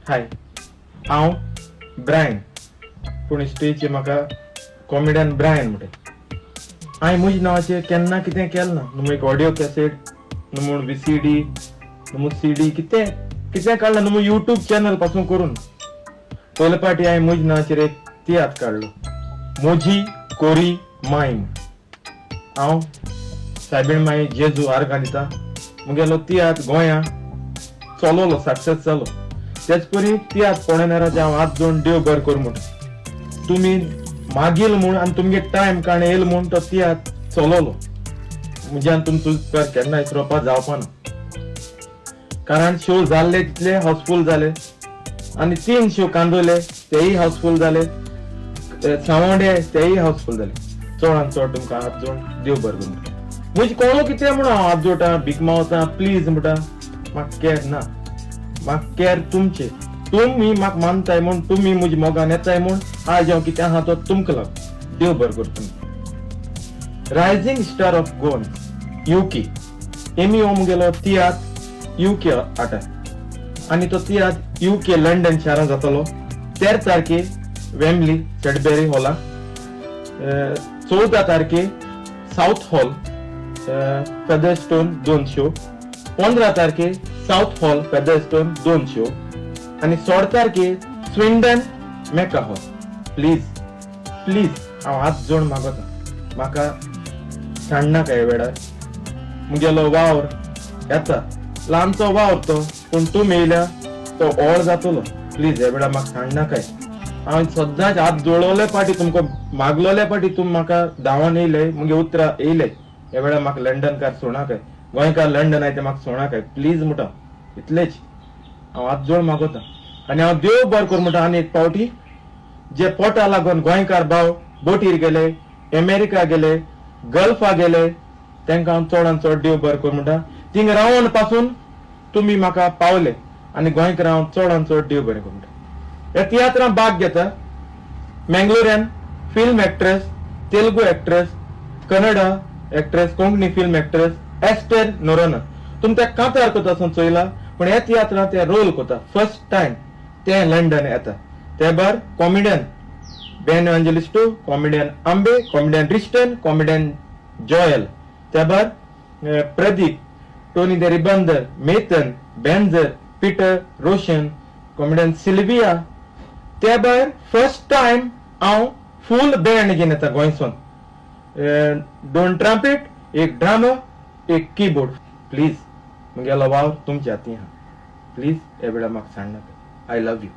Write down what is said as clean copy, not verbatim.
हाय, हांव ब्रायन, पूण स्टेजीचेर म्हाका कॉमेडियन ब्रायन म्हणटात. हांवें म्हज्या नांवाचेर केन्ना कितें केलें ना. न्हू एक ऑडियो कॅसेट, न्हू म्हूण VCD, न्हू म्हूण CD, कितें काडलां न्हू म्हूण यूट्यूब चॅनल पासून करून. पयले फावटी हांवें म्हज्या नांवाचेर एक तियात्र काडलो, मोजी कोरी मायम. हांव सायबीण माई जेजू आर्गां दिता. मुगेलो तियात्र गोंयां चलोलो, सक्सेस जालो. तेच परी तियात्र पळोवण्याराचे हांव हात जोडून देव बरें करूं म्हणटा. तुमी मागील म्हूण आनी तुमगे टायम काणें येयलो म्हूण तो तियात्र चलोलो. म्हज्यान तुमचो उपकार केन्ना विसरपाक जावपाना. कारण शो जाल्ले तितले हाऊसफुल जाले आनी 3 शो कांदोले तेय हाऊसफुल जाले, सावंडे तेय हाऊसफुल जाले. चडांत चड तुमकां हात जोडून देव बरें करूं म्हणटा. म्हजी कोणो कितें म्हणून हांव हात जोडटा, भीक मागता, प्लीज म्हणटा. म्हाका केर ना, म्हाका केर तुमचे. तुमी म्हाका मानताय म्हूण, तुमी म्हज्या मोगान येताय म्हूण आज हांव कितें आहा तो तुमकां लागून. देव बरें करूं तुमकां. Rising star of Goan UK, एमी हो मुगेलो तियात्र UK आटा आनी तो तियात्र UK लंडन शारांत जातलो 13 तारखे वेम्बली सॅडबेरी हॉलाक, 14 तारखे साउथ हॉल फेदरस्टोन 2 शो, 15 तारखे साउथ हॉल फेदरस्टोन 2 शो आनी 16 तारखे स्विंडन मेका हॉल. प्लीज हांव हात जोड मागता, म्हाका सांडनाका ह्या वेळार. मुगेलो वावर येता, ल्हानचो वावर तो, पूण तूं येयल्या तो व्हड जातलो. प्लीज ह्या वेळार म्हाका सांडनाकाय. हांवें सदांच हात जोडलोले फाटी तुमकां मागलोले फाटी तुमी म्हाका धांवन येयले, मुगे उतरां येयले. ह्या वेळार म्हाका लंडनकार सोणाकाय, गोंयकार लंडन आय ते म्हाका सोणाकाय. प्लीज म्हणटा, इतलेच हांव हात जोड मागता. आनी हांव देव बरें करूं म्हणटा. आनी एक फावटी जे पोटा लागून गोंयकार भाव बोटीर गेले, अमेरिका गेले, गल्फा गेले, तांकां हांव चडांत चड देव बरें करूं म्हणटा. थिंग रावन पासून तुमी म्हाका पावले आनी गोंयकारांक हांव चडांत चड देव बरें करूं म्हणटा. ह्या तियात्रांत भाग घेता मंगलोऱ्यान film actress, Telugu actress, Kannada actress, Konkani film actress Ester Noronha. तुमी त्या कांतार कोता आसून चोयला, पूण ह्या तियात्रांत ते रोल कोता फर्स्ट टायम ते लंडन येता. ते भायर comedian Ben Evangelisto, comedian Ambe, comedian Riston, comedian Joel. ते भायर प्रदीप, टोनी द रिबंदर, मेथन, बेंझर, पीटर रोशन, कॉमेडियन सिल्विया. ते भायर फर्स्ट टायम हांव फूल बँड घेवन येता गोंयसून. 2 ट्रम्पेट, 1 ड्रामर, 1 कीबोर्ड. प्लीज मुगेलो वावर तुमच्या हातीन आहा. प्लीज ह्या वेळार म्हाका सांडनाका. I love you.